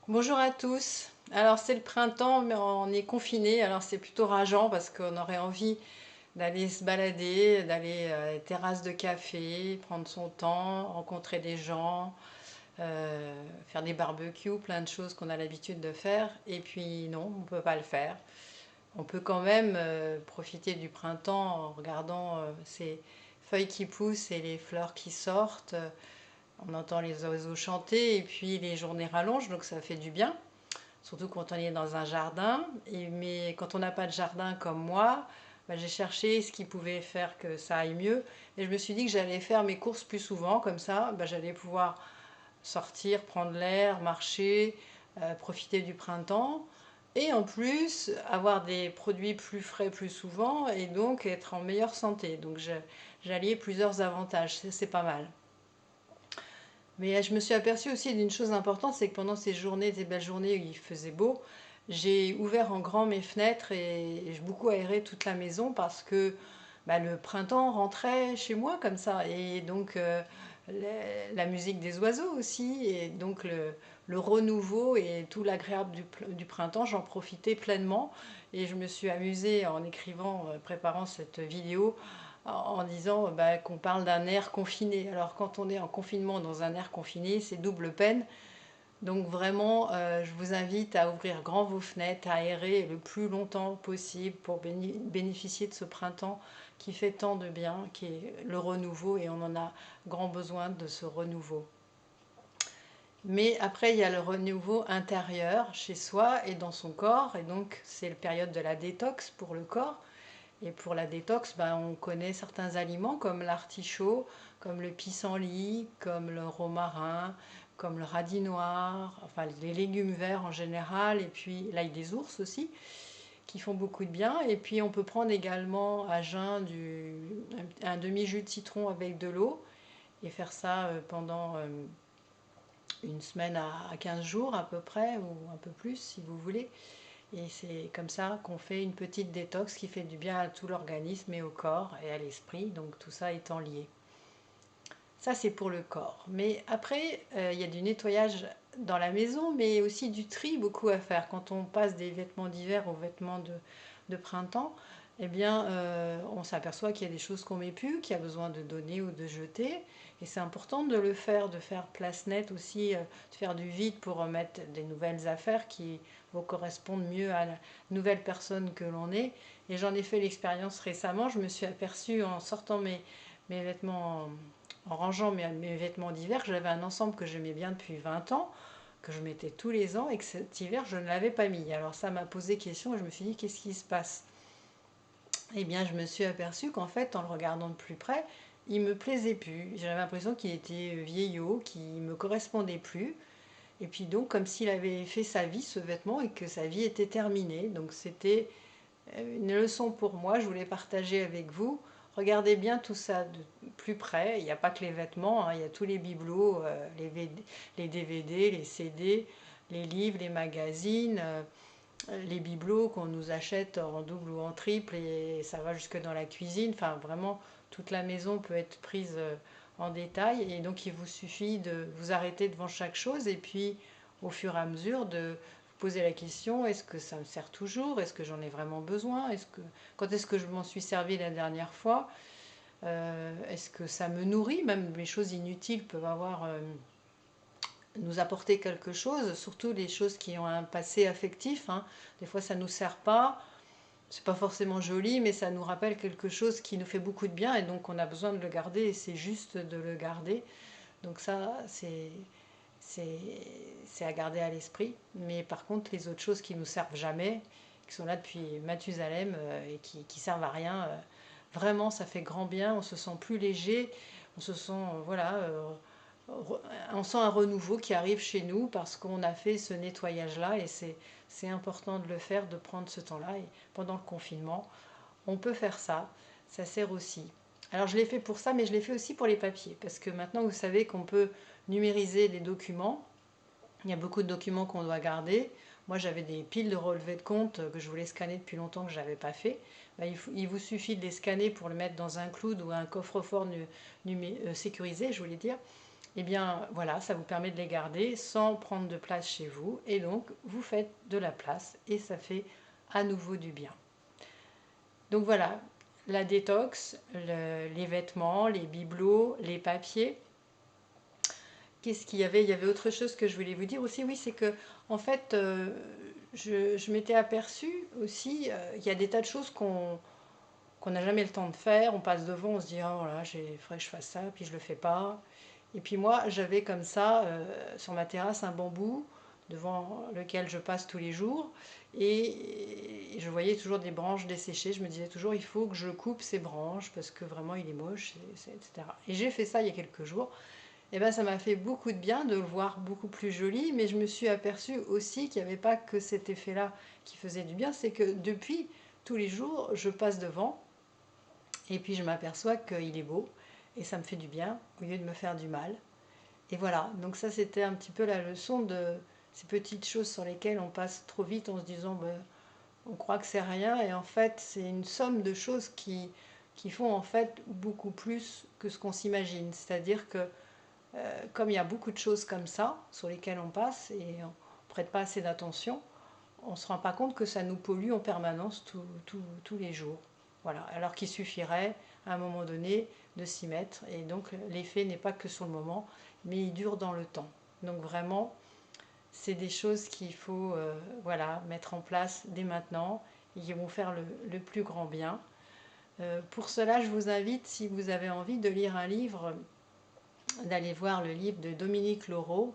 Bonjour à tous. Alors c'est le printemps, mais on est confiné. Alors c'est plutôt rageant parce qu'on aurait envie d'aller se balader, d'aller à les terrasses de café, prendre son temps, rencontrer des gens, faire des barbecues, plein de choses qu'on a l'habitude de faire. Et puis non, on ne peut pas le faire. On peut quand même profiter du printemps en regardant ces feuilles qui poussent et les fleurs qui sortent. On entend les oiseaux chanter et puis les journées rallongent, donc ça fait du bien. Surtout quand on est dans un jardin. Mais quand on n'a pas de jardin comme moi, bah, j'ai cherché ce qui pouvait faire que ça aille mieux. Et je me suis dit que j'allais faire mes courses plus souvent, comme ça, bah, j'allais pouvoir sortir, prendre l'air, marcher, profiter du printemps. Et en plus, avoir des produits plus frais plus souvent et donc être en meilleure santé. Donc j'alliais plusieurs avantages, c'est pas mal. Mais je me suis aperçue aussi d'une chose importante, c'est que pendant ces journées, ces belles journées où il faisait beau, j'ai ouvert en grand mes fenêtres et j'ai beaucoup aéré toute la maison parce que bah, le printemps rentrait chez moi comme ça. Et donc la musique des oiseaux aussi, et donc le renouveau et tout l'agréable du printemps, j'en profitais pleinement. Et je me suis amusée en écrivant, préparant cette vidéo, en disant bah, qu'on parle d'un air confiné. Alors quand on est en confinement dans un air confiné, c'est double peine. Donc vraiment, je vous invite à ouvrir grand vos fenêtres, à aérer le plus longtemps possible pour bénéficier de ce printemps qui fait tant de bien, qui est le renouveau, et on en a grand besoin de ce renouveau. Mais après, il y a le renouveau intérieur chez soi et dans son corps, et donc c'est la période de la détox pour le corps. Et pour la détox, ben, on connaît certains aliments comme l'artichaut, comme le pissenlit, comme le romarin, comme le radis noir, enfin les légumes verts en général, et puis l'ail des ours aussi, qui font beaucoup de bien. Et puis on peut prendre également à jeun un demi-jus de citron avec de l'eau et faire ça pendant une semaine à 15 jours à peu près, ou un peu plus si vous voulez. Et c'est comme ça qu'on fait une petite détox qui fait du bien à tout l'organisme et au corps et à l'esprit, donc tout ça étant lié. Ça, c'est pour le corps. Mais après, il y a du nettoyage dans la maison, mais aussi du tri, beaucoup à faire. Quand on passe des vêtements d'hiver aux vêtements de printemps, eh bien, on s'aperçoit qu'il y a des choses qu'on met plus, qu'il y a besoin de donner ou de jeter. Et c'est important de le faire, de faire place nette aussi, de faire du vide pour remettre des nouvelles affaires qui vont correspondre mieux à la nouvelle personne que l'on est. Et j'en ai fait l'expérience récemment. Je me suis aperçue en sortant mes vêtements en rangeant mes vêtements d'hiver, j'avais un ensemble que j'aimais bien depuis 20 ans, que je mettais tous les ans et que cet hiver je ne l'avais pas mis. Alors ça m'a posé question et je me suis dit qu'est-ce qui se passe? Eh bien je me suis aperçue qu'en fait en le regardant de plus près, il me plaisait plus. J'avais l'impression qu'il était vieillot, qu'il me correspondait plus. Et puis donc comme s'il avait fait sa vie ce vêtement et que sa vie était terminée. Donc c'était une leçon pour moi, je voulais partager avec vous. Regardez bien tout ça de plus près. Il n'y a pas que les vêtements, hein, il y a tous les bibelots, les DVD, les CD, les livres, les magazines, les bibelots qu'on nous achète en double ou en triple et ça va jusque dans la cuisine. Enfin, vraiment, toute la maison peut être prise en détail et donc il vous suffit de vous arrêter devant chaque chose et puis au fur et à mesure de vous poser la question, est-ce que ça me sert toujours? Est-ce que j'en ai vraiment besoin? Quand est-ce que je m'en suis servi la dernière fois? Est-ce que ça me nourrit? Même les choses inutiles peuvent nous apporter quelque chose, surtout les choses qui ont un passé affectif, hein. Des fois, ça ne nous sert pas, c'est pas forcément joli, mais ça nous rappelle quelque chose qui nous fait beaucoup de bien et donc on a besoin de le garder et c'est juste de le garder. Donc ça, c'est, c'est à garder à l'esprit. Mais par contre, les autres choses qui nous servent jamais, qui sont là depuis Mathusalem et qui servent à rien, vraiment, ça fait grand bien. On se sent plus léger, on se sent, voilà, on sent un renouveau qui arrive chez nous parce qu'on a fait ce nettoyage-là et c'est important de le faire, de prendre ce temps-là. Et pendant le confinement, on peut faire ça. Ça sert aussi. Alors je l'ai fait pour ça, mais je l'ai fait aussi pour les papiers. Parce que maintenant, vous savez qu'on peut numériser les documents. Il y a beaucoup de documents qu'on doit garder. Moi, j'avais des piles de relevés de compte que je voulais scanner depuis longtemps que je n'avais pas fait. Ben, il vous suffit de les scanner pour le mettre dans un cloud ou un coffre-fort sécurisé, je voulais dire. eh bien voilà, ça vous permet de les garder sans prendre de place chez vous. Et donc, vous faites de la place et ça fait à nouveau du bien. Donc voilà, la détox, les vêtements, les bibelots, les papiers. Qu'est-ce qu'il y avait? Il y avait autre chose que je voulais vous dire aussi, oui, c'est que en fait, je m'étais aperçue aussi, il y a des tas de choses qu'on n'a jamais le temps de faire. On passe devant, on se dit, oh là, il faudrait que je fasse ça, puis je le fais pas. Et puis moi, j'avais comme ça, sur ma terrasse, un bambou devant lequel je passe tous les jours. Et je voyais toujours des branches desséchées. Je me disais toujours, il faut que je coupe ces branches parce que vraiment, il est moche, etc. Et j'ai fait ça il y a quelques jours. Et ben, ça m'a fait beaucoup de bien de le voir beaucoup plus joli, mais je me suis aperçue aussi qu'il n'y avait pas que cet effet-là qui faisait du bien, c'est que depuis, tous les jours, je passe devant et puis je m'aperçois qu'il est beau et ça me fait du bien au lieu de me faire du mal. Et voilà, donc ça c'était un petit peu la leçon de ces petites choses sur lesquelles on passe trop vite en se disant ben, on croit que c'est rien et en fait c'est une somme de choses qui font en fait beaucoup plus que ce qu'on s'imagine. C'est-à-dire que comme il y a beaucoup de choses comme ça sur lesquelles on passe et on ne prête pas assez d'attention, on ne se rend pas compte que ça nous pollue en permanence tous les jours. Voilà. Alors qu'il suffirait à un moment donné de s'y mettre. Et donc l'effet n'est pas que sur le moment, mais il dure dans le temps. Donc vraiment, c'est des choses qu'il faut voilà, mettre en place dès maintenant et qui vont faire le plus grand bien. Pour cela, je vous invite, si vous avez envie de lire un livre, d'aller voir le livre de Dominique Laureau.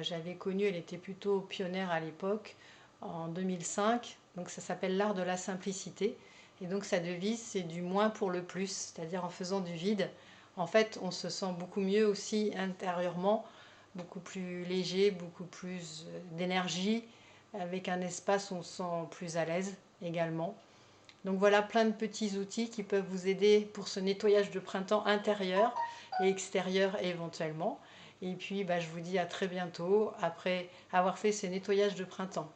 J'avais connu, elle était plutôt pionnière à l'époque, en 2005. Donc ça s'appelle L'art de la simplicité. Et donc sa devise, c'est du moins pour le plus, c'est-à-dire en faisant du vide. En fait, on se sent beaucoup mieux aussi intérieurement, beaucoup plus léger, beaucoup plus d'énergie, avec un espace où on se sent plus à l'aise également. Donc voilà plein de petits outils qui peuvent vous aider pour ce nettoyage de printemps intérieur et extérieur éventuellement. Et puis bah, je vous dis à très bientôt après avoir fait ce nettoyage de printemps.